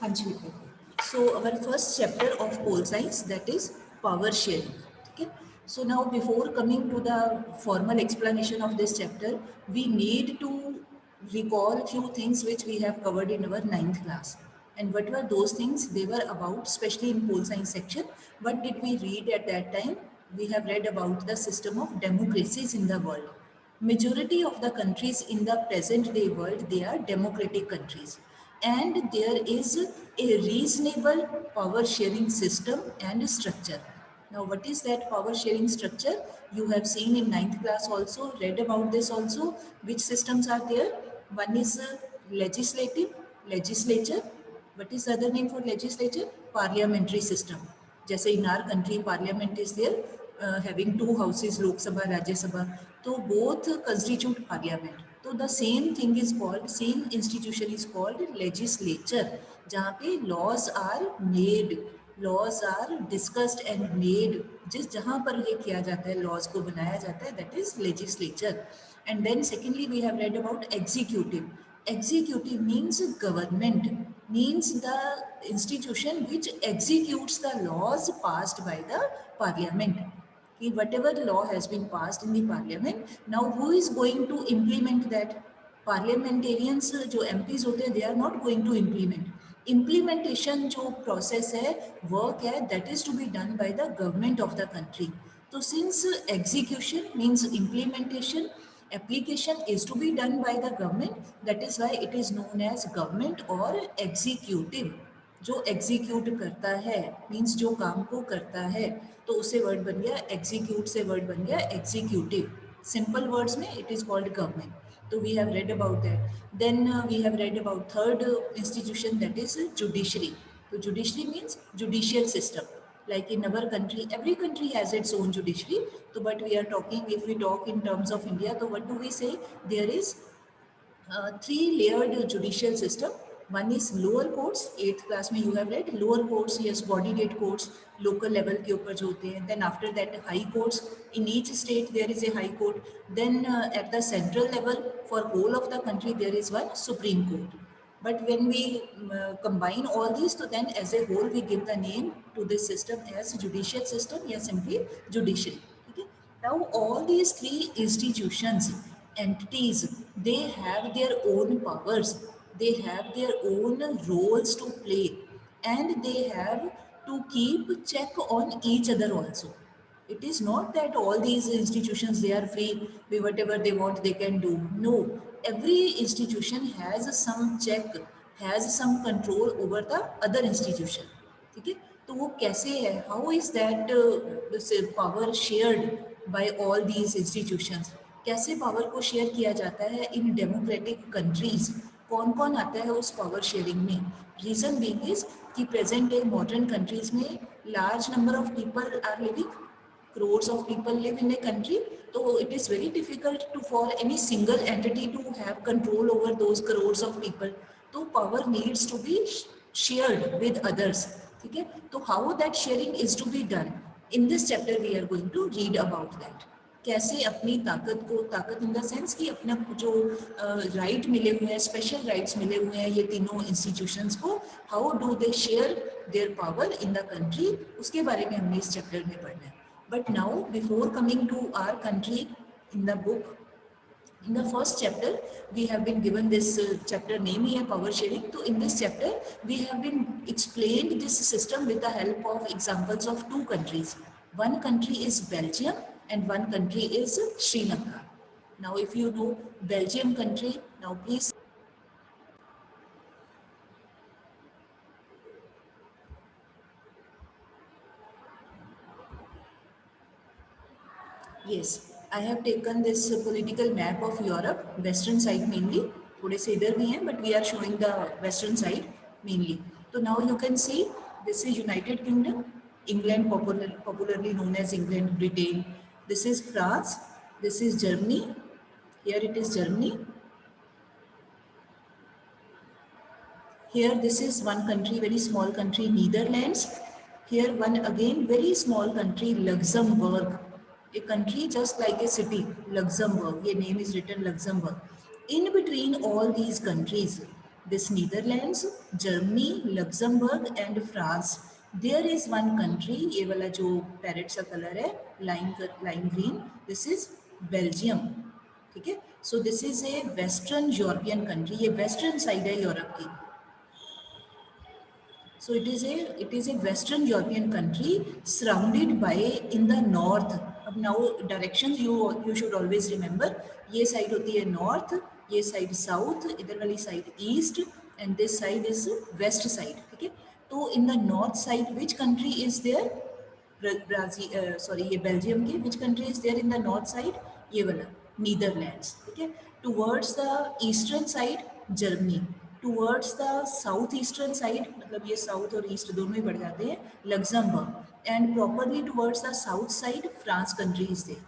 हाँ जी बेटा. So our first chapter of pole science, that is power sharing. Okay. So now before coming to the formal explanation of this chapter, we need to recall few things which we have covered in our 9th class. And what were those things? They were about, especially in pole science section, what did we read at that time? We have read about the system of democracies in the world. Majority of the countries in the present day world, they are democratic countries, and there is a reasonable power sharing system and structure. Now what is that power sharing structure? You have seen in 9th class also, read about this also. Which systems are there? One is legislative, legislature. What is the other name for legislature? Parliamentary system. जैसे in our country parliament is there, having two houses, Lok Sabha, Rajya Sabha, so both constitute parliament. So the same thing is called, same institution is called legislature, जहाँ पे laws are made, laws are discussed and made, जिस जहाँ पर ये किया जाता है, laws को बनाया जाता है, that is legislature. And then secondly we have read about executive. Executive means government, means the institution which executes the laws passed by the parliament. कि whatever law has been passed in the parliament, now who is going to implement that? Parliamentarians जो MPs होते हैं, they are not going to implement. Implementation जो process है, work है, that is to be done by the government of the country. So since execution means implementation, application is to be done by the government, that is why it is known as government or executive. जो execute करता है means जो काम को करता है, तो उससे वर्ड बन गया एग्जीक्यूट, से वर्ड बन गया एग्जीक्यूटिव. सिंपल वर्ड्स में इट इज कॉल्ड गवर्नमेंट. तो we have read about that. Then we have read about third institution, that is judiciary. तो judiciary means judicial system. Like in our country, every country has its own judiciary. So, but we are talking, if we talk in terms of India, so what do we say? There is three-layered judicial system. One is lower courts. 8th class में you have read lower courts, yes, body weight courts, local level के ऊपर जो होते हैं. Then after that high courts. In each state there is a high court. Then at the central level for whole of the country there is one Supreme Court. But when we combine all these, so then as a whole we give the name to this system as judicial system, या simply judiciary. Okay? Now all these three institutions, entities, they have their own powers, they have their own roles to play, and they have to keep check on each other also. It is not that all these institutions, they are free, whatever they want they can do. No, every institution has some check, has some control over the other institution. ठीक है. तो वो कैसे है, how is that power shared by all these institutions? कैसे power को share किया जाता है इन डेमोक्रेटिक कंट्रीज? कौन कौन आता है उस पावर शेयरिंग में? रीजन बीइंग इज कि प्रेजेंट डे मॉडर्न कंट्रीज में large number of people are living, crores of people live in a country, so it is very difficult to for any single entity to have control over those crores of people. So power needs to be shared with others. ठीक है. तो how that sharing is to be done, in this chapter we are going to read about that. कैसे अपनी ताकत को, ताकत in the sense कि अपना जो राइट मिले हुए हैं, स्पेशल राइट्स मिले हुए हैं ये तीनों इंस्टीट्यूशंस को, how do they share their power in the country, उसके बारे में हमने इस चैप्टर में पढ़ना है. But now, before coming to our country, in the book, in the first chapter, we have been given this chapter name here, power sharing. So in this chapter, we have been explained this system with the help of examples of two countries. One country is Belgium and one country is Sri Lanka. Now, if you know Belgium country, now please. Yes, I have taken this political map of Europe, western side mainly. थोड़े से इधर भी हैं, but we are showing the western side mainly. So now you can see this is United Kingdom, England, popularly known as England, Britain. This is France. This is Germany. Here it is Germany. Here this is one country, very small country, Netherlands. Here one again very small country, Luxembourg. A country just like a city, Luxembourg. Your name is written Luxembourg. In between all these countries, this Netherlands, Germany, Luxembourg and France. There is one country, ये वाला जो parrot सा colour है lime green, this is Belgium. ठीक है, so this is a western European country, ये western side है Europe की. So it is a Western European country surrounded by in the north. अब now directions you should always remember. ये side होती है north, ये side south, इधर वाली side east, and this side is west side. ठीक है, तो in the north side which country is there? Brazil, sorry ये बेल्जियम की. Which country is there in the north side? ये वाला नीदरलैंड्स. ठीक है, towards the eastern side Germany, towards the south eastern side, मतलब ये साउथ और east दोनों ही बढ़ जाते हैं, Luxembourg. And properly towards the south side France country is there.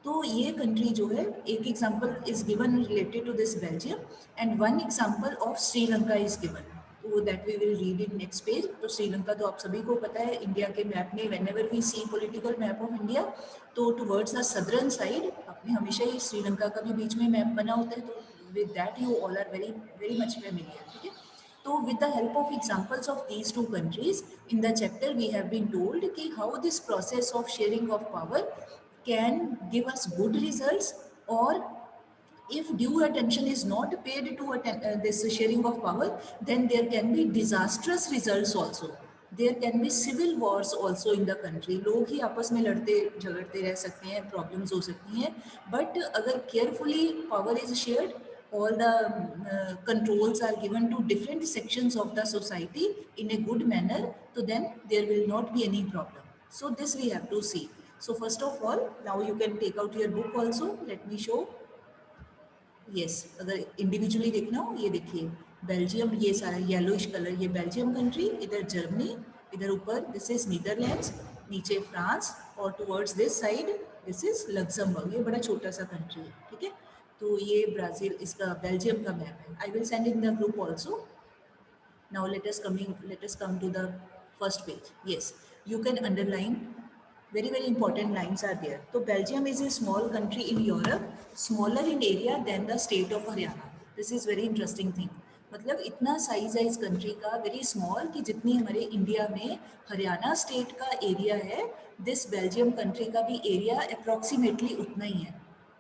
तो ये कंट्री जो है, एक example is given related to this Belgium and one example of Sri Lanka is given. तो that we will read in next page. तो श्रीलंका तो आप सभी को पता है, इंडिया के मैप में whenever we see political map of India, तो टुवर्ड्स द सदर्न साइड आपने हमेशा ही श्रीलंका का भी बीच में मैप बना होता है. तो with that you all are very very much familiar. ठीक है, तो with the help of examples of these two countries in the chapter we have been told कि how this process of sharing of power can give us good results, or if due attention is not paid to this sharing of power, then there can be disastrous results also. There can be civil wars also in the country. लोग ही आपस में लड़ते झगड़ते रह सकते हैं, problems हो सकती हैं. But अगर carefully power is shared, all the controls are given to different sections of the society in a good manner, so then there will not be any problem. So this we have to see. So first of all, now you can take out your book also. Let me show. Yes, अगर individually देखना हो, ये देखिए Belgium, ये सारा yellowish colour, ये Belgium country, इधर Germany, इधर ऊपर दिस इज नीदरलैंड्स, नीचे फ्रांस, और towards this side this is Luxembourg. ये बड़ा छोटा सा कंट्री है. ठीक है, तो ये ब्राज़ील, इसका बेल्जियम का मैप है. I will send in the group also. Now let us come to the first page. Yes, you can underline. Very important lines are there. So Belgium is a small country in Europe, smaller in area than the state of Haryana. This is very interesting thing. मतलब इतना size है इस country का, very small, कि जितनी हमारे India में Haryana state का एरिया है, दिस बेल्जियम कंट्री का भी एरिया अप्रॉक्सीमेटली उतना ही है.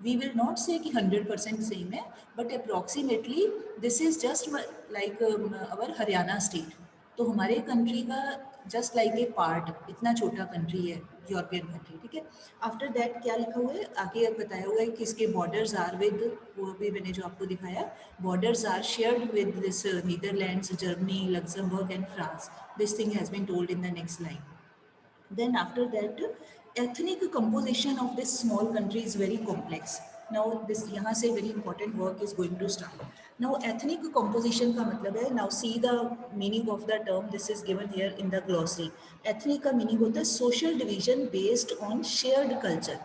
We will not say कि 100% सेम है, but approximately this is just like our Haryana state. तो हमारे कंट्री का जस्ट लाइक ए पार्ट, इतना छोटा कंट्री है, यूरोपियन कंट्री. ठीक है, आफ्टर दैट क्या लिखा हुआ है आगे बताया हुआ है कि इसके बॉर्डर्स आर विद, वो भी मैंने जो आपको दिखाया, borders are shared with this Netherlands, Germany, Luxembourg and France. This thing has been told in the next line. Then after that, ethnic composition of this small country is very complex. Now this यहाँ से very important work is going to start. Now ethnic composition का मतलब है, now see the meaning of the term, this is given here in the glossary. Ethnic का meaning होता है social division based on shared culture.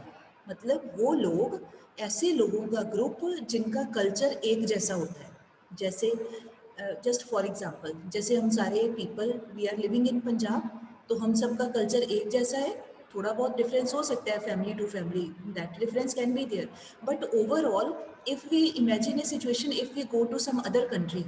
मतलब वो लोग, ऐसे लोगों का ग्रुप जिनका कल्चर एक जैसा होता है. जैसे जस्ट फॉर एग्जाम्पल, जैसे हम सारे people we are living in Punjab, तो हम सबका कल्चर एक जैसा है. थोड़ा बहुत डिफरेंस हो सकता है family to family, that difference can be there, but overall if we imagine a situation, if we go to some other country,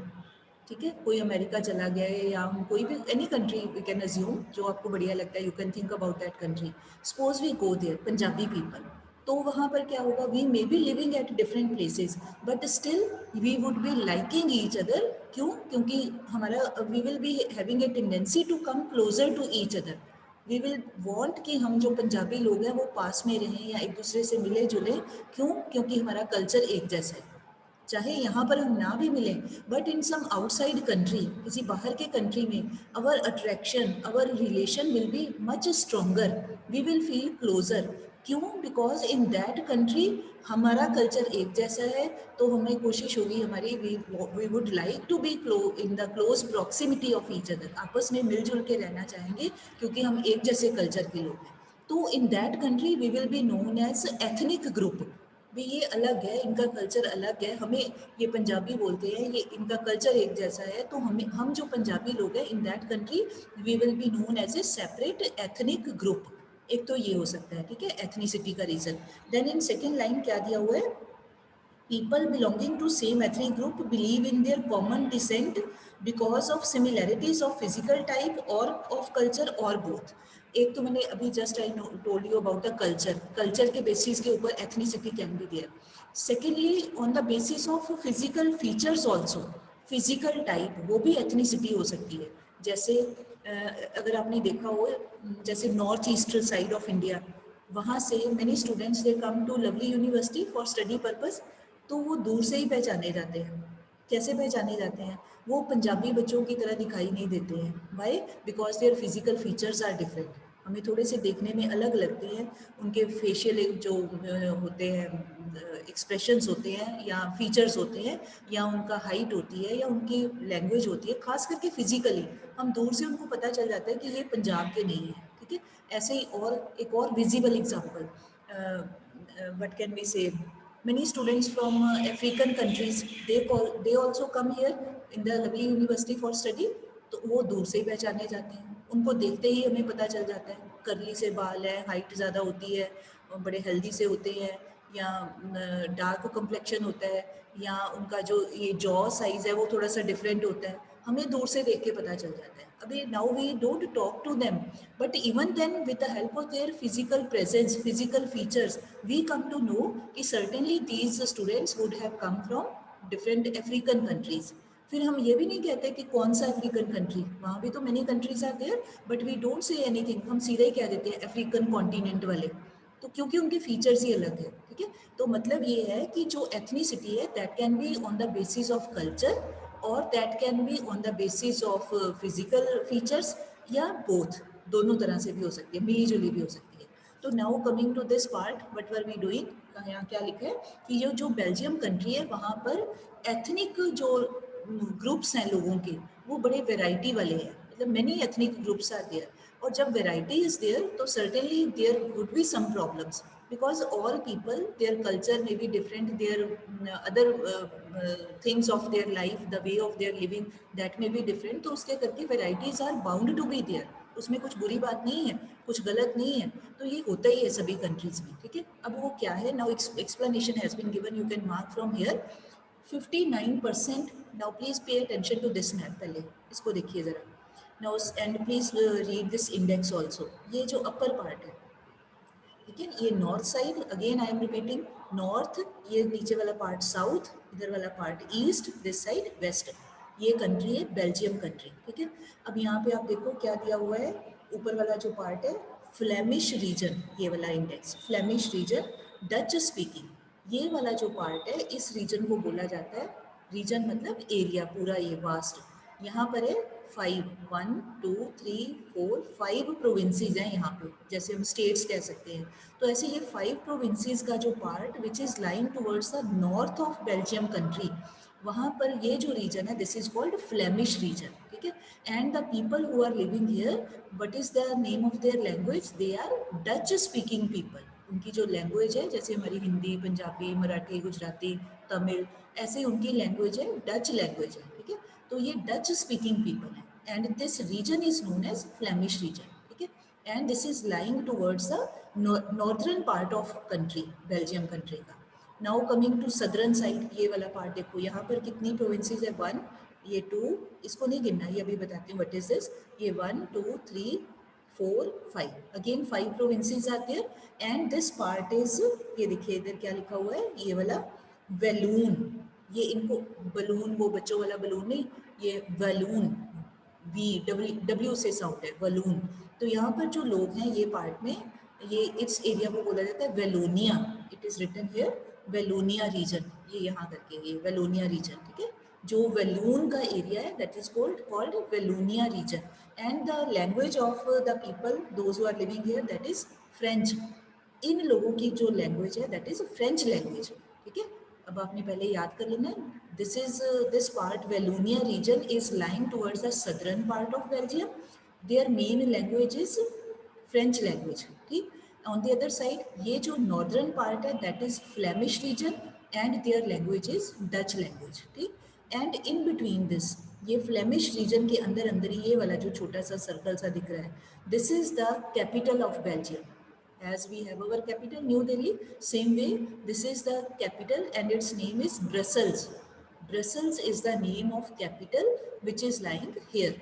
ठीक है, कोई अमेरिका चला गया है या हम कोई भी any country we can assume, जो आपको बढ़िया लगता है, you can think about that country. Suppose we go there, Punjabi people, तो वहाँ पर क्या होगा, we may be living at different places but still we would be liking each other. क्यों? क्योंकि हमारा we will be having a tendency to come closer to each other. We will want कि हम जो पंजाबी लोग हैं वो पास में रहें या एक दूसरे से मिले जुलें. क्यों? क्योंकि हमारा कल्चर एक जैसा है. चाहे यहाँ पर हम ना भी मिलें, but in some outside country, किसी बाहर के कंट्री में, our attraction, our relation will be much stronger, we will feel closer. क्यों? बिकॉज इन दैट कंट्री हमारा कल्चर एक जैसा है, तो हमें कोशिश होगी हमारी, we would like to be in the close proximity of each other. आपस में मिलजुल के रहना चाहेंगे क्योंकि हम एक जैसे कल्चर के लोग हैं. तो in that country we will be known as ethnic group. भी ये अलग है, इनका कल्चर अलग है, हमें ये पंजाबी बोलते हैं, ये इनका कल्चर एक जैसा है, तो हम जो पंजाबी लोग हैं in that country we will be known as a separate ethnic group. एक तो ये हो सकता है. ठीक है, एथनिसिटी का reason. Then in second line क्या दिया हुआ है, People belonging to same ethnic group believe in their common descent because of similarities of physical type or of culture or both. एक तो मैंने अभी just I told you about the culture के basis के ऊपर ethnicity can be there. Secondly on the basis of physical features also, physical type वो भी ethnicity हो सकती है. जैसे अगर आपने देखा हो, जैसे north eastern side of India, वहाँ से many students they come to Lovely University for study purpose, तो वो दूर से ही पहचाने जाते हैं. कैसे पहचाने जाते हैं? वो पंजाबी बच्चों की तरह दिखाई नहीं देते हैं. Why? Because their physical features are different. हमें थोड़े से देखने में अलग लगते हैं. उनके फेशियल जो होते हैं एक्सप्रेशंस होते हैं या फीचर्स होते हैं, या उनका हाइट होती है या उनकी लैंग्वेज होती है, खास करके फिजिकली हम दूर से उनको पता चल जाता है कि ये पंजाब के नहीं है. ठीक है. ऐसे ही और एक और visible example, what can we say, many students from African countries, they also come here in the lovely university for study. तो वो दूर से ही पहचाने जाते हैं. उनको देखते ही हमें पता चल जाता है. करली से बाल है, हाइट ज़्यादा होती है, बड़े हेल्दी से होते हैं, या डार्क कम्प्लेक्शन होता है, या उनका जो ये जॉ साइज़ है वो थोड़ा सा डिफरेंट होता है. हमें दूर से देख के पता चल जाता है. अभी now we don't talk to them, but even then with the help of their physical presence, physical features, we come to know कि certainly these students would have come from different African countries. फिर हम ये भी नहीं कहते कि कौन सा अफ्रीकन कंट्री, वहाँ भी तो many countries are there, but we don't say anything. हम सीधा ही कह देते हैं अफ्रीकन कॉन्टिनेंट वाले, तो क्योंकि उनके फीचर्स ही अलग है. ठीक है. तो मतलब ये है कि जो एथनिसिटी है that can be on the basis of culture, और that can be on the basis of physical features, या बोथ, दोनों तरह से भी हो सकती है, मिली जुली भी हो सकती है. तो now coming to this part, what were we doing, यहाँ क्या लिखा है कि ये जो बेल्जियम कंट्री है वहाँ पर एथनिक जो ग्रुप्स हैं लोगों के, वो बड़े वेराइटी वाले हैं. मतलब many ethnic groups are there, और जब वेराइटी इज देयर तो certainly there would be some problems, because all people, their culture may be different, their other things of their life, the way of their living, that may be different. तो उसके करके varieties are bound to be there. उसमें कुछ बुरी बात नहीं है, कुछ गलत नहीं है. तो ये होता ही है सभी कंट्रीज में. ठीक है. अब वो क्या है, now explanation has been given, you can mark from here. 59%. now please pay attention to this map. पहले इसको देखिए जरा. now and please read this index also. ये जो upper part है, ठीक है, ये north side, again I am repeating, north, ये नीचे वाला पार्ट साउथ, इधर वाला part east, this side west. ये कंट्री है बेल्जियम कंट्री. ठीक है. अब यहाँ पे आप देखो क्या दिया हुआ है, ऊपर वाला जो पार्ट है फ्लेमिश रीजन, ये वाला index Flemish region, Dutch speaking, ये वाला जो पार्ट है इस रीजन को बोला जाता है, रीजन मतलब एरिया पूरा ये वास्ट. यहाँ पर है 5, 1, 2, 3, 4, 5 प्रोविंसीज हैं यहाँ पे, जैसे हम स्टेट्स कह सकते हैं. तो ऐसे ये 5 प्रोविंसीज का जो part which is lying towards the north of Belgium country, वहाँ पर ये जो रीजन है this is called Flemish region. ठीक है. And the people who are living here, what is the name of their language, they are Dutch speaking people. उनकी जो language है, जैसे हमारी हिंदी, पंजाबी, मराठी, गुजराती, तमिल, ऐसे उनकी लैंग्वेज है, डच लैंग्वेज है. ठीक है. तो ये डच स्पीकिंग पीपल है, and this region is known as Flemish region. ठीक है. And this is lying towards the northern part of country, Belgium country का. Now coming to southern side, ये वाला पार्ट देखो, यहाँ पर कितनी प्रोविंसेस है, 1, ये 2, इसको नहीं गिनना, ये अभी बताती हूँ व्हाट इज दिस. ये 1, 2, 3, 4, 5, अगेन 5 प्रोविंसेस आते हैं. एंड दिस पार्ट इज, ये देखिए इधर क्या लिखा हुआ है, ये वाला वेलून, ये इनको बलून, वो बच्चों वाला बलून नहीं, ये वैलून, वी डब्ल्यू से साउंड है, वैलून. तो यहाँ पर जो लोग हैं ये पार्ट में, ये इस एरिया को बोला जाता है Wallonia. It is written here Wallonia region, ये यहाँ करके ये वेलोनिया रीजन. ठीक है. जो वेलून का एरिया है that is called Wallonia region. And the language of the people those who are living here that is French. इन लोगों की जो लैंग्वेज है दैट इज फ्रेंच लैंग्वेज. ठीक है. अब आपने पहले याद कर लेना है, this is this part Wallonia region is lying towards the southern part of Belgium. Their main language is French language. ठीक. ऑन द अदर साइड ये जो नॉर्दर्न पार्ट है that is Flemish region, and their language is Dutch language. ठीक. And in between this, ये Flemish region के अंदर अंदर ये वाला जो छोटा सा सर्कल सा दिख रहा है, this is the capital of Belgium. as we have our capital New Delhi, same way this is the capital and its name is Brussels. Brussels is the name of capital which is lying here.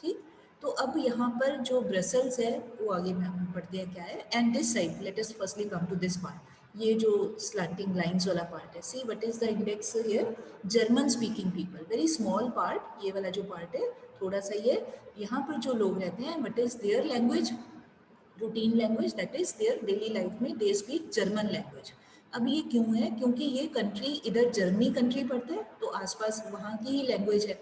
ठीक, तो अब यहाँ पर जो Brussels है वो आगे में हम पढ़ते हैं क्या है. And this side let us firstly come to this part, ये जो स्लैंटिंग लाइंस वाला पार्ट है, see what is the index here, German speaking people, very small part, ये वाला जो पार्ट है थोड़ा सा ही है. यहाँ पर जो लोग रहते हैं what is their language, routine language, that is their daily life में दे स्पीक जर्मन लैंग्वेज. अब ये क्यों है, क्योंकि ये कंट्री इधर जर्मनी कंट्री पड़ता है तो आसपास वहाँ की ही लैंग्वेज है.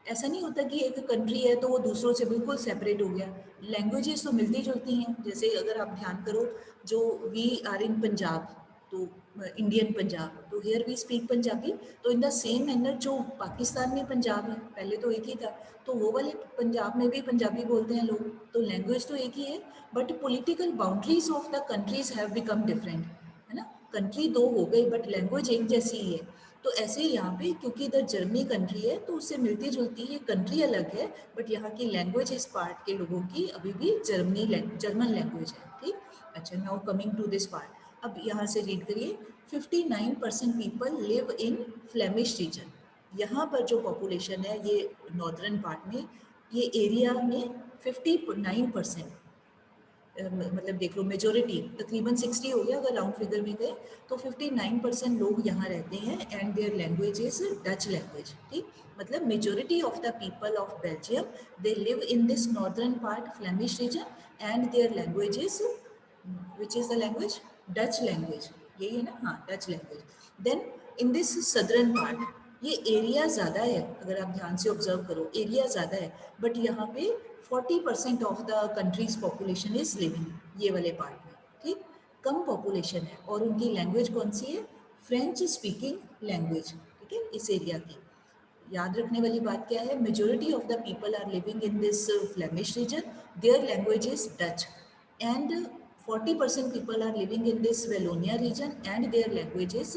ऐसा नहीं होता कि एक कंट्री है तो वो दूसरों से बिल्कुल सेपरेट हो गया, लैंग्वेजेस तो मिलती जुलती हैं. जैसे अगर आप ध्यान करो, जो वी आर इन पंजाब, तो इंडियन पंजाब, तो हियर वी स्पीक पंजाबी. तो इन द सेम मैनर जो पाकिस्तान में पंजाब है, पहले तो एक ही था, तो वो वाले पंजाब में भी पंजाबी बोलते हैं लोग, तो लैंग्वेज तो एक ही है, but political boundaries of the countries have become different, है ना. कंट्री दो हो गई बट लैंग्वेज एक जैसी ही है. तो ऐसे यहाँ पे क्योंकि इधर जर्मनी कंट्री है तो उससे मिलती जुलती ये कंट्री अलग है, बट यहाँ की लैंग्वेज इस पार्ट के लोगों की अभी भी जर्मन लैंग्वेज है. ठीक, अच्छा, now coming to this part, अब यहाँ से रीड करिए. 59% people live in Flemish region. यहाँ पर जो पॉपुलेशन है ये नॉर्दर्न पार्ट में, ये एरिया में 59%, मतलब देख लो मेजोरिटी तकरीबन 60 हो गया अगर राउंड फिगर में गए, तो 59% लोग यहाँ रहते हैं and their language is Dutch language. ठीक, मतलब majority of the people of Belgium they live in this northern part Flemish region and their language is, which is the language, Dutch language. यही है ना, हाँ, Dutch language. Then in this southern part ये area ज़्यादा है, अगर आप ध्यान से ऑब्जर्व करो एरिया ज़्यादा है, बट यहाँ पे 40% of the countries population is living ये वाले पार्ट में. ठीक, कम पॉपुलेशन है और उनकी लैंग्वेज कौन सी है, फ्रेंच स्पीकिंग लैंग्वेज. ठीक है, इस एरिया की याद रखने वाली बात क्या है, majority of the people are living in this Flemish region, their language is Dutch, and 40% people are living in this Wallonia region and their language is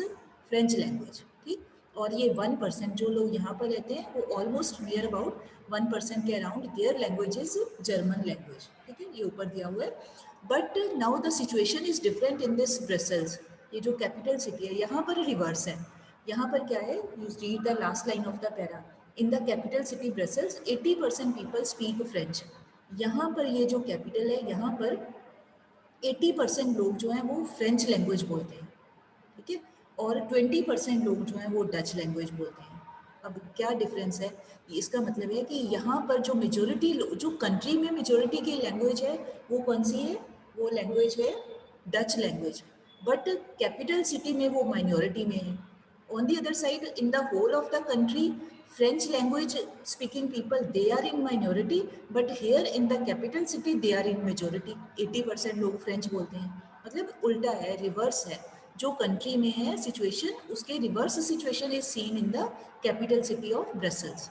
French language. ठीक, और ये 1% जो लोग यहाँ पर रहते हैं वो ऑलमोस्ट नियर अबाउट 1% के around there language is German language. ठीक है, ये ऊपर दिया हुआ है. But now the situation is different in this Brussels, ये जो कैपिटल सिटी है यहाँ पर रिवर्स है. यहाँ पर क्या है, you read the last line of the para, in the capital city Brussels 80% people speak French. यहाँ पर ये जो कैपिटल है यहाँ पर 80% लोग जो हैं वो फ्रेंच लैंग्वेज बोलते हैं. ठीक है, और 20% लोग जो हैं वो डच लैंग्वेज बोलते हैं. अब क्या डिफरेंस है, इसका मतलब है कि यहाँ पर जो मेजोरिटी, जो कंट्री में मेजोरिटी की लैंग्वेज है वो कौन सी है, वो लैंग्वेज है Dutch language, but capital city में वो माइनॉरिटी में है. On the other side in the whole of the country French language speaking people they are in minority, but here in the capital city they are in majority. 80% लोग French बोलते हैं. मतलब उल्टा है, रिवर्स है. जो कंट्री में है सिचुएशन उसके reverse situation is seen in the capital city of Brussels.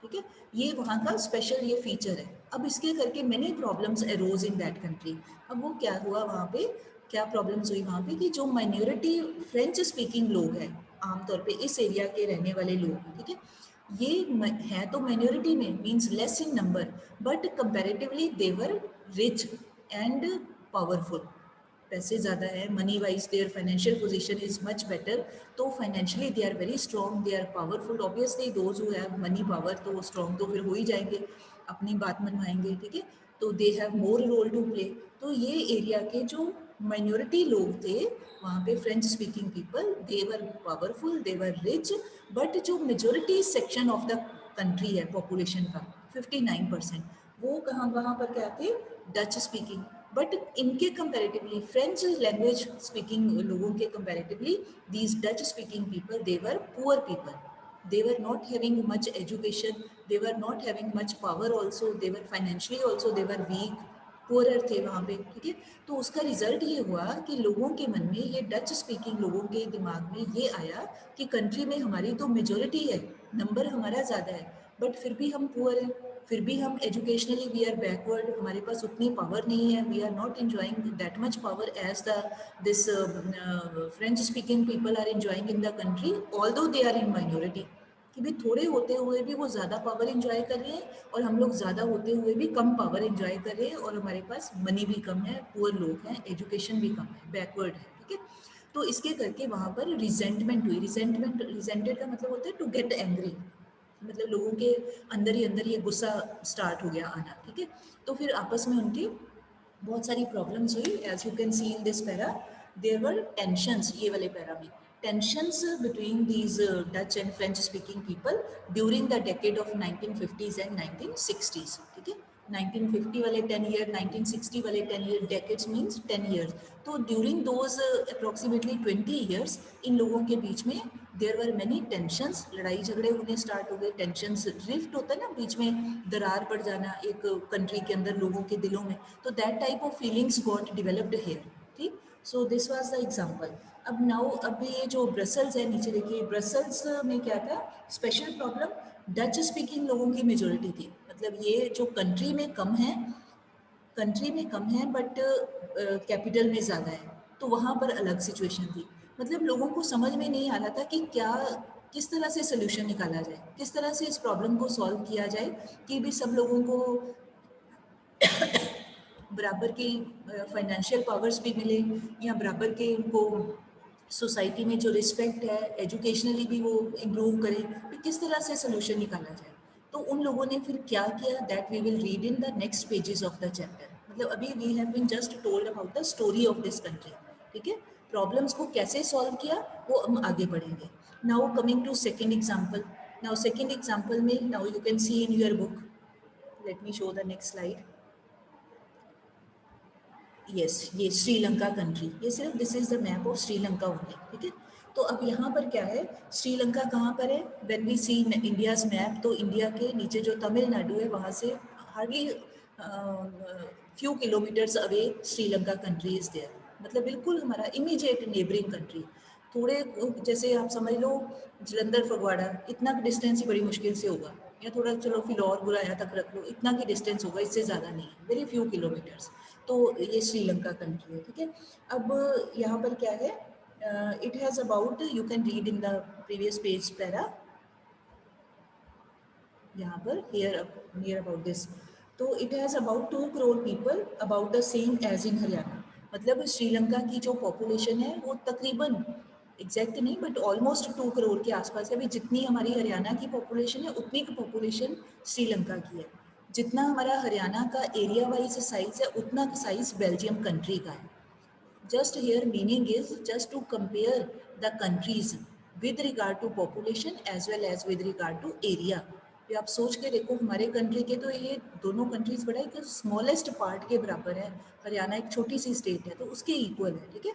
ठीक है, ये वहाँ का स्पेशल ये फीचर है. अब इसके करके many problems arose in that country. अब वो क्या हुआ वहाँ पे, क्या प्रॉब्लम्स हुई वहाँ पे कि जो माइनॉरिटी फ्रेंच स्पीकिंग लोग हैं आमतौर पे इस एरिया के रहने वाले लोग, ठीक है, ये हैं तो माइनॉरिटी में, means less in number, but comparatively they were rich and powerful. पैसे ज़्यादा है, money wise their financial position is much better, तो financially they are very strong, they are powerful. Obviously those who have money power तो strong तो फिर हो ही जाएंगे, अपनी बात मनवाएंगे. ठीक है, तो they have more role to play. तो ये एरिया के जो माइनॉरिटी लोग थे वहाँ पे French speaking people, they were powerful, they were rich, but जो majority section of the country है पॉपुलेशन का 59%, वो वहाँ पर क्या थे, डच स्पीकिंग. बट इनके कंपैरेटिवली फ्रेंच लैंग्वेज स्पीकिंग लोगों के comparatively these Dutch speaking people they were poor people, they were not having much education, they were not having much power also, they were financially also they were weak, poorer थे वहाँ पे. ठीक है, तो उसका result ये हुआ कि लोगों के मन में, ये डच स्पीकिंग लोगों के दिमाग में ये आया कि कंट्री में हमारी तो मेजोरिटी है, नंबर हमारा ज़्यादा है, बट फिर भी हम पुअर हैं, फिर भी हम एजुकेशनली वी आर बैकवर्ड, हमारे पास उतनी पावर नहीं है, we are not enjoying that much power as the this French speaking people are enjoying in the country, although they are in minority. कि भी थोड़े होते हुए भी वो ज़्यादा पावर एंजॉय कर रहे हैं और हम लोग ज़्यादा होते हुए भी कम पावर एंजॉय कर रहे हैं और हमारे पास मनी भी कम है, पुअर लोग हैं, एजुकेशन भी कम है, बैकवर्ड है, ठीक है। तो इसके करके वहाँ पर रिजेंटमेंट हुई। रिजेंटेड का मतलब होता है टू गेट एंग्री, मतलब लोगों के अंदर ही अंदर ये गुस्सा स्टार्ट हो गया आना, ठीक है। तो फिर आपस में उनकी बहुत सारी प्रॉब्लम्स हुई। As you can see in this para there were tensions, ये वाले पैरा में tensions between these Dutch and French speaking people during the decade of 1950s and 1960s, ठीक है। 1950 वाले 10 ईयर, 1960 वाले 10 ईयर, डेकेड्स मीन्स 10 ईयर्स। तो during those approximately 20 years in लोगों के बीच में देयर वर मैनी टेंशंस, लड़ाई झगड़े होने स्टार्ट हो गए। टेंशंस, ड्रिफ्ट होता है ना, बीच में दरार पड़ जाना एक कंट्री के अंदर लोगों के दिलों में, तो that type of feelings got developed here, ठीक। So this was the example. अब नाउ अब ये जो ब्रसल्स है, नीचे देखिए, ब्रसल्स में क्या था स्पेशल प्रॉब्लम, डच स्पीकिंग लोगों की मेजोरिटी थी। मतलब ये जो कंट्री में कम है, कंट्री में कम है बट कैपिटल में ज़्यादा है, तो वहाँ पर अलग सिचुएशन थी। मतलब लोगों को समझ में नहीं आ रहा था कि क्या, किस तरह से सोल्यूशन निकाला जाए, किस तरह से इस प्रॉब्लम को सॉल्व किया जाए कि भी सब लोगों को बराबर की फाइनेंशियल पावर्स भी मिले, या बराबर के उनको सोसाइटी में जो रिस्पेक्ट है, एजुकेशनली भी वो इम्प्रूव करें, तो किस तरह से सोल्यूशन निकाला जाए। तो उन लोगों ने फिर क्या किया, that we will read in the next pages of the chapter. मतलब अभी we have been just told about the story of this country, ठीक है। प्रॉब्लम्स को कैसे सॉल्व किया वो हम आगे बढ़ेंगे। Now coming to second example. Now second example में, now you can see in your book, let me show the next slide. Yes, ये श्रीलंका कंट्री, ये सिर्फ this is the map of Sri Lanka only, ठीक है। तो अब यहाँ पर क्या है, श्रीलंका कहाँ पर है, when we see India's map, तो इंडिया के नीचे जो तमिलनाडु है वहाँ से hardly few kilometres away Sri Lanka country is there. मतलब बिल्कुल हमारा इमीडिएट नेबरिंग कंट्री। थोड़े जैसे आप समझ लो जलंधर फगवाड़ा, इतना डिस्टेंस ही बड़ी मुश्किल से होगा, या थोड़ा चलो फिलौर बुराया तक रख लो, इतना की डिस्टेंस होगा, इससे ज़्यादा नहीं, वेरी फ्यू किलोमीटर्स। तो ये श्रीलंका कंट्री है, ठीक है। अब यहाँ पर क्या है, it has about, you can read in the previous page para, यहाँ पर हियर अबाउट दिस। तो it has about 2 crore people, about the same as in Haryana. मतलब श्रीलंका की जो पॉपुलेशन है वो तकरीबन, एग्जैक्ट नहीं बट ऑलमोस्ट 2 करोड़ के आसपास है। अभी जितनी हमारी हरियाणा की पॉपुलेशन है उतनी की पॉपुलेशन श्रीलंका की है। जितना हमारा हरियाणा का एरिया वाइज साइज है उतना साइज बेल्जियम कंट्री का है। Just here meaning is just to compare the countries with regard to population as well as with regard to area। ये आप सोच के देखो, हमारे कंट्री के तो ये दोनों कंट्रीज बड़ा एक स्मॉलेस्ट पार्ट के बराबर है, हरियाणा एक छोटी सी स्टेट है तो उसके इक्वल है, ठीक है।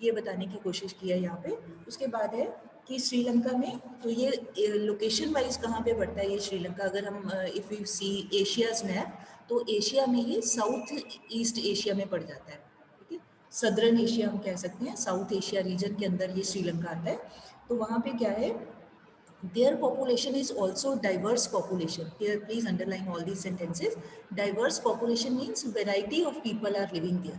ये बताने की कोशिश की है यहाँ पे। उसके बाद है कि श्रीलंका में, तो ये लोकेशन वाइज कहाँ पे पड़ता है ये श्रीलंका, अगर हम if you see Asia's map, तो एशिया में ये साउथ ईस्ट एशिया में पड़ जाता है, ठीक है। सदर्न एशिया हम कह सकते हैं, साउथ एशिया रीजन के अंदर ये श्रीलंका आता है। तो वहाँ पे क्या है, their population is also diverse population. Here please underline all these sentences. Diverse population means variety of people are living there.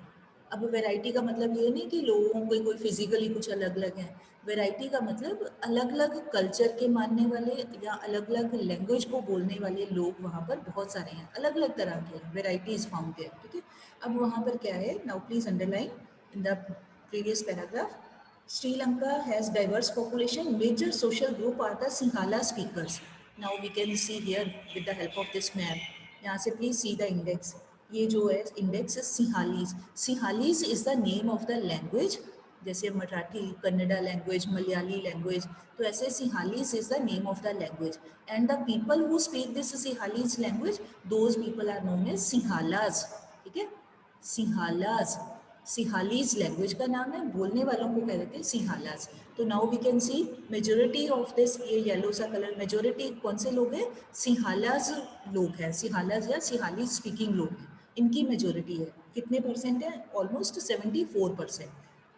अब वैरायटी का मतलब ये नहीं कि लोगों को कोई फिजिकली कुछ अलग अलग है, वैरायटी का मतलब अलग अलग कल्चर के मानने वाले या अलग अलग लैंग्वेज को बोलने वाले लोग वहाँ पर बहुत सारे हैं, अलग अलग तरह के हैं, वेराइटी इज फाउंड देयर, ठीक है। अब वहाँ पर क्या है, now please underline in the previous paragraph, Sri Lanka has diverse population. Major social group are the Sinhala speakers. Now we can see here with the help of this map. यहाँ से please see the index. ये जो है index है Sinhalese. Sinhalese is the name of the language. जैसे Marathi, Kannada language, Malayali language, तो ऐसे Sinhalese is the name of the language. And the people who speak this Sinhalese language, those people are known as Sinhalas. ठीक है, Sinhalas. सिंहालीज language का नाम है, बोलने वालों को कह देते हैं सिंहालाज। तो now we can see majority of this, ये येलो सा कलर, मेजोरिटी कौन से लोग हैं, सिंहालाज लोग हैं, सिंहालाज या सिंहाली स्पीकिंग लोग हैं, इनकी मेजोरिटी है। कितने परसेंट है, ऑलमोस्ट 74%।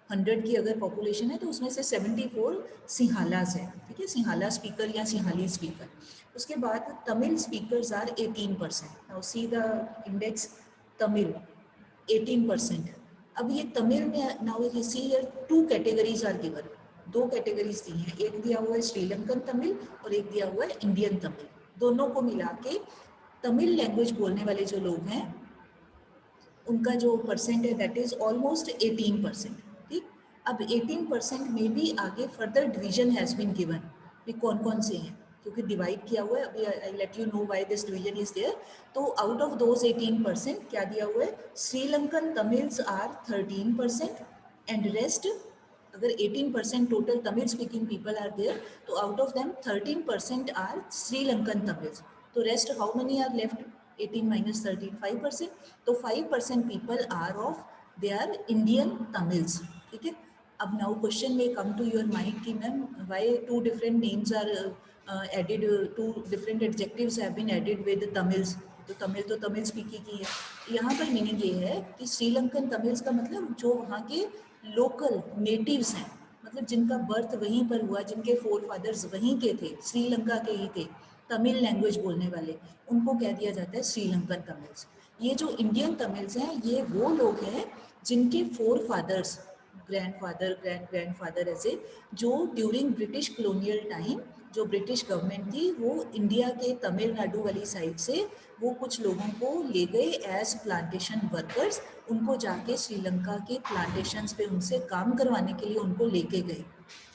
100 की अगर पॉपुलेशन है तो उसमें से 74 सिंहालाज है, ठीक है, सिंहाला स्पीकर या सिंहाली स्पीकर। उसके बाद Tamil speakers are 18%। Now see the index, Tamil 18%। अब ये तमिल में, now you see here 2 categories are given. दो कैटेगरीज दी हैं, एक दिया हुआ है श्रीलंकन तमिल और एक दिया हुआ है इंडियन तमिल। दोनों को मिला के तमिल लैंग्वेज बोलने वाले जो लोग हैं उनका जो परसेंट है दैट इज ऑलमोस्ट 18%। ठीक, अब 18% में भी आगे further division has been given भी कौन कौन से हैं, क्योंकि डिवाइड किया हुआ है। अभी I let you know why this division is there. तो आउट ऑफ दोज 18% क्या दिया हुआ है, Sri Lankan Tamils are 13% and rest, अगर 18% total Tamil speaking people are there, तो out of them 13% are Sri Lankan Tamils. तो rest how many are left, 18 minus 13, 5%। तो 5% people are of they are Indian Tamils. ठीक है, अब नाउ क्वेश्चन में कम टू योर माइंड कि ma'am why two different names are added, two different adjectives have been added with Tamils. तो Tamil speaking की है। यहाँ पर मीनिंग ये है कि श्रीलंकन तमिल्स का मतलब जो वहाँ के लोकल नेटिव्स हैं, मतलब जिनका बर्थ वहीं पर हुआ, जिनके फोर फादर्स वहीं के थे, श्रीलंका के ही थे, तमिल लैंग्वेज बोलने वाले, उनको कह दिया जाता है श्रीलंकन तमिल्स। ये जो इंडियन तमिल्स हैं ये वो लोग हैं जिनके फोर फादर्स, ग्रैंड फादर ऐसे, जो ड्यूरिंग ब्रिटिश कॉलोनियल टाइम जो ब्रिटिश गवर्नमेंट थी वो इंडिया के तमिलनाडु वाली साइड से वो कुछ लोगों को ले गए एज प्लांटेशन वर्कर्स, उनको जाके श्रीलंका के प्लांटेशंस पे उनसे काम करवाने के लिए उनको लेके गए।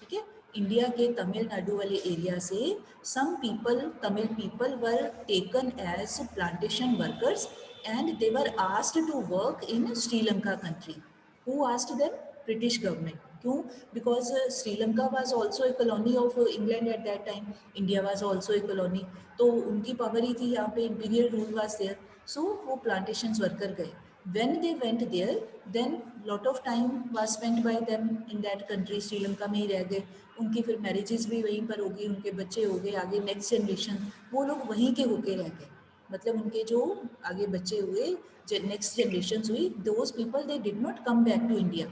ठीक है, इंडिया के तमिलनाडु वाले एरिया से some people, Tamil people were taken as plantation workers and they were asked to work in Sri Lanka country. Who asked them? British government. क्यों? Because Sri Lanka was also a colony of England at that time. India was also a colony. तो उनकी power ही थी यहाँ पे, imperial rule was there. So वो plantations worker गए. When they went there, then lot of time was spent by them in that country. Sri Lanka में ही रह गए, उनकी फिर मैरिजेस भी वहीं पर होगी, उनके बच्चे हो गए, आगे नेक्स्ट जनरेशन वो लोग वहीं के होके रह गए, मतलब उनके जो आगे बच्चे हुए, नेक्स्ट जनरेशन हुई, those people they did not come back to India.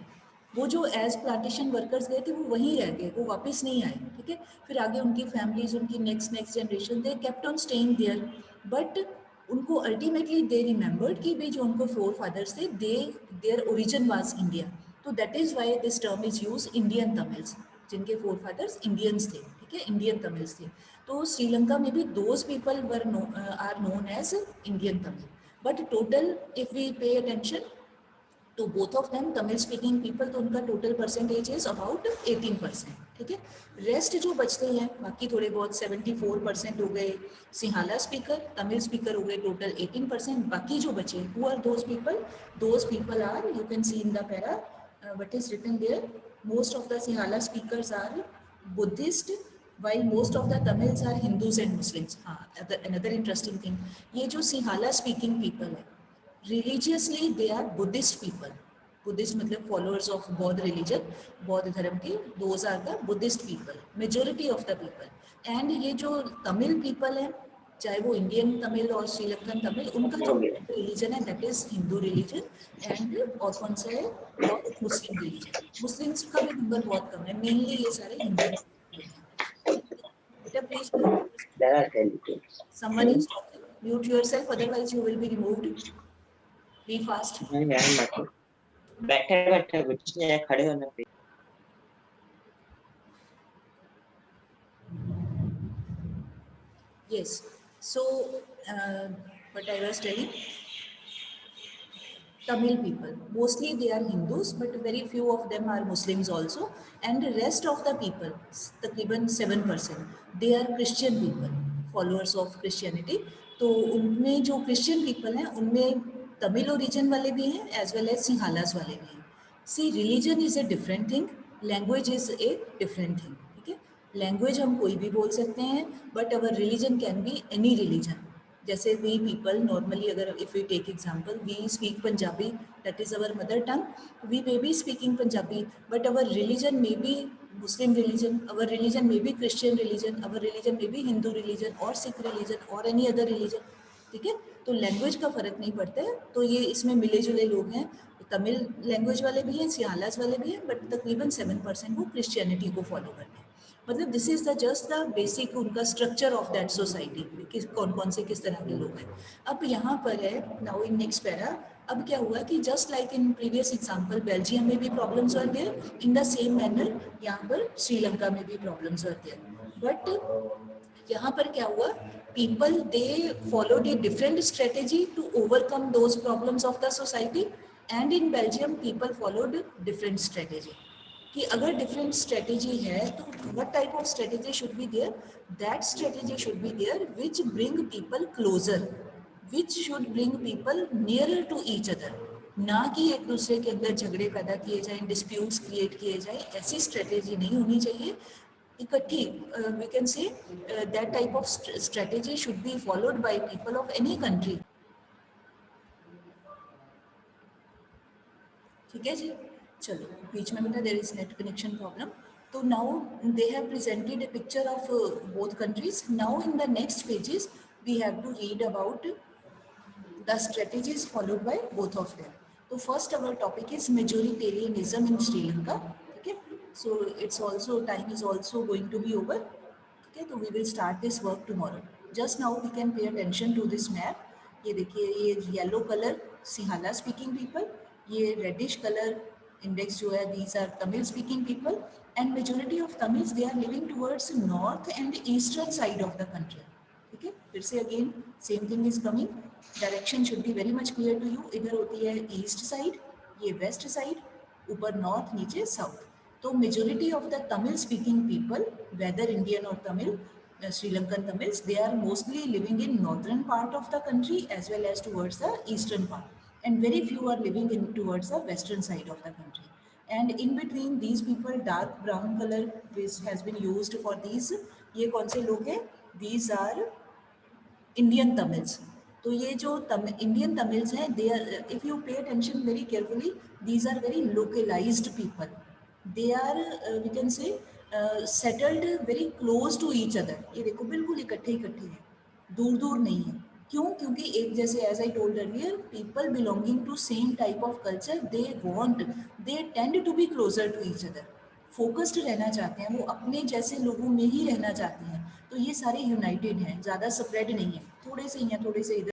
वो जो एज प्लांटेशन वर्कर्स गए थे वो वहीं रह गए, वो वापस नहीं आए। ठीक है, फिर आगे उनकी फैमिलीज, उनकी next generation, they kept on staying there, but उनको अल्टीमेटली दे रिमेंबर्ड कि भाई जो उनको फोर फादर्स थे, they their origin was India. तो that is why this term is use Indian Tamils, जिनके फोर फादर्स इंडियंस थे। ठीक है, इंडियन तमिल्स थे। तो श्रीलंका में भी those people were are known as Indian Tamil, but total if we pay attention तो both of them Tamil speaking people, तो उनका टोटल परसेंटेज इज अबाउट 18%। ठीक है, रेस्ट जो बचते हैं बाकी थोड़े बहुत 74% हो गए सिंहाला स्पीकर, तमिल स्पीकर हो गए टोटल 18%। बाकी जो बचे who are those people are, you can see in the para what is written there, most of the Sinhala speakers are Buddhist while most of the Tamils are Hindus and Muslims. हाँ, another interesting thing, ये जो Sinhala speaking people है religiously they are Buddhist people. Buddhist मतलब followers of बौद्ध रिलीजन, बौद्ध धर्म के, those are the Buddhist people, majority of the people. And ये जो तमिल पीपल है, चाहे वो इंडियन तमिल और श्रीलंकन तमिल, उनका जो रिलीजन है that is Hindu religion. And और कौन सा है, और मुस्लिम रिलीजन। मुस्लिम्स का भी नंबर बहुत कम है, मेनली ये सारे हिंदू हैं। बेटा please, someone is talking, mute yourself otherwise you will be removed. Be fast. बैठे बैठे कुछ नहीं, खड़े होना पे। Yes, so what I was telling, Tamil people mostly they are Hindus, but very few of them are Muslims also, and the rest of the people, तकरीबन 7%, they are Christian people, followers of Christianity. तो उनमें जो Christian people हैं उनमें Tamil origin वाले भी हैं as well as सिंहालास वाले भी हैं। See religion is a different thing, language is a different thing. ठीक है, लैंग्वेज हम कोई भी बोल सकते हैं, but our religion can be any religion. जैसे वी पीपल नॉर्मली, अगर if you take example, we speak Punjabi, that is our mother tongue, we may be speaking Punjabi, but our religion may be Muslim religion, our religion may be Christian religion, our religion may B Hindu religion और Sikh religion और any other religion. ठीक है, तो language का फ़र्क नहीं पड़ता है। तो ये इसमें मिले जुले लोग हैं, तमिल लैंग्वेज वाले भी हैं, सिंहालास वाले भी हैं, बट तकरीबन 7% वो क्रिश्चियनिटी को फॉलो करते हैं। मतलब this is the just the basic उनका स्ट्रक्चर ऑफ दैट सोसाइटी, किस कौन कौन से किस तरह के लोग हैं. अब यहाँ पर है नाउ इन नेक्स्ट पैरा. अब क्या हुआ कि just like in previous example Belgium में भी problems are there, in the same manner यहाँ पर श्रीलंका में भी प्रॉब्लम्स आर देयर. बट यहाँ पर क्या हुआ, people they followed a different strategy to overcome those problems of the society, and in Belgium people followed different strategy. कि अगर different strategy है तो what type of strategy should be there? That strategy should be there which bring people closer, which should bring people nearer to each other. ना कि एक दूसरे के अंदर झगड़े पैदा किए जाएं, disputes create किए जाएं, ऐसी strategy नहीं होनी चाहिए. इकट्ठी we can say that type of strategy should be followed by people of any country. ठीक है जी, चलो बीच में बेटा there is net connection problem. तो now they have presented a picture of both countries. Now in the next pages we have to read about the strategies followed by both of them. So first our topic is majoritarianism in Sri Lanka. Okay, so it's also time is also going to be over. Okay, so we will start this work tomorrow. Just now we can pay attention to this map. ये देखिए, ये yellow colour Sinhala speaking people, ये reddish colour index जो है these are Tamil speaking people, and majority of Tamils they are living towards north and eastern side of the country. ठीक है, फिर से again same thing is coming. Direction should be very much clear to you. इधर होती है east side, ये west side, ऊपर north, नीचे साउथ. तो majority of the Tamil speaking people, weather Indian और Tamil, Sri Lankan Tamils, they are mostly living in northern part of the country as well as towards the eastern part, and very few are living in towards the western side of the country. And in between these people, dark brown color which has been used for these, ये कौन से लोग हैं? These are Indian Tamils. तो ये जो Indian Tamils हैं, they are, if you pay attention very carefully, these are very localized people. They are we can say settled very close to each other. ये देखो बिल्कुल इकट्ठे इकट्ठे हैं, दूर दूर नहीं है. क्यों? क्योंकि एक जैसे as I told earlier, people belonging to same type of culture, they tend to be closer to each other. Focused रहना चाहते हैं, वो अपने जैसे लोगों में ही रहना चाहते हैं. तो ये सारे यूनाइटेड हैं, ज़्यादा स्प्रेड नहीं है, थोड़े से ही हैं, थोड़े से इधर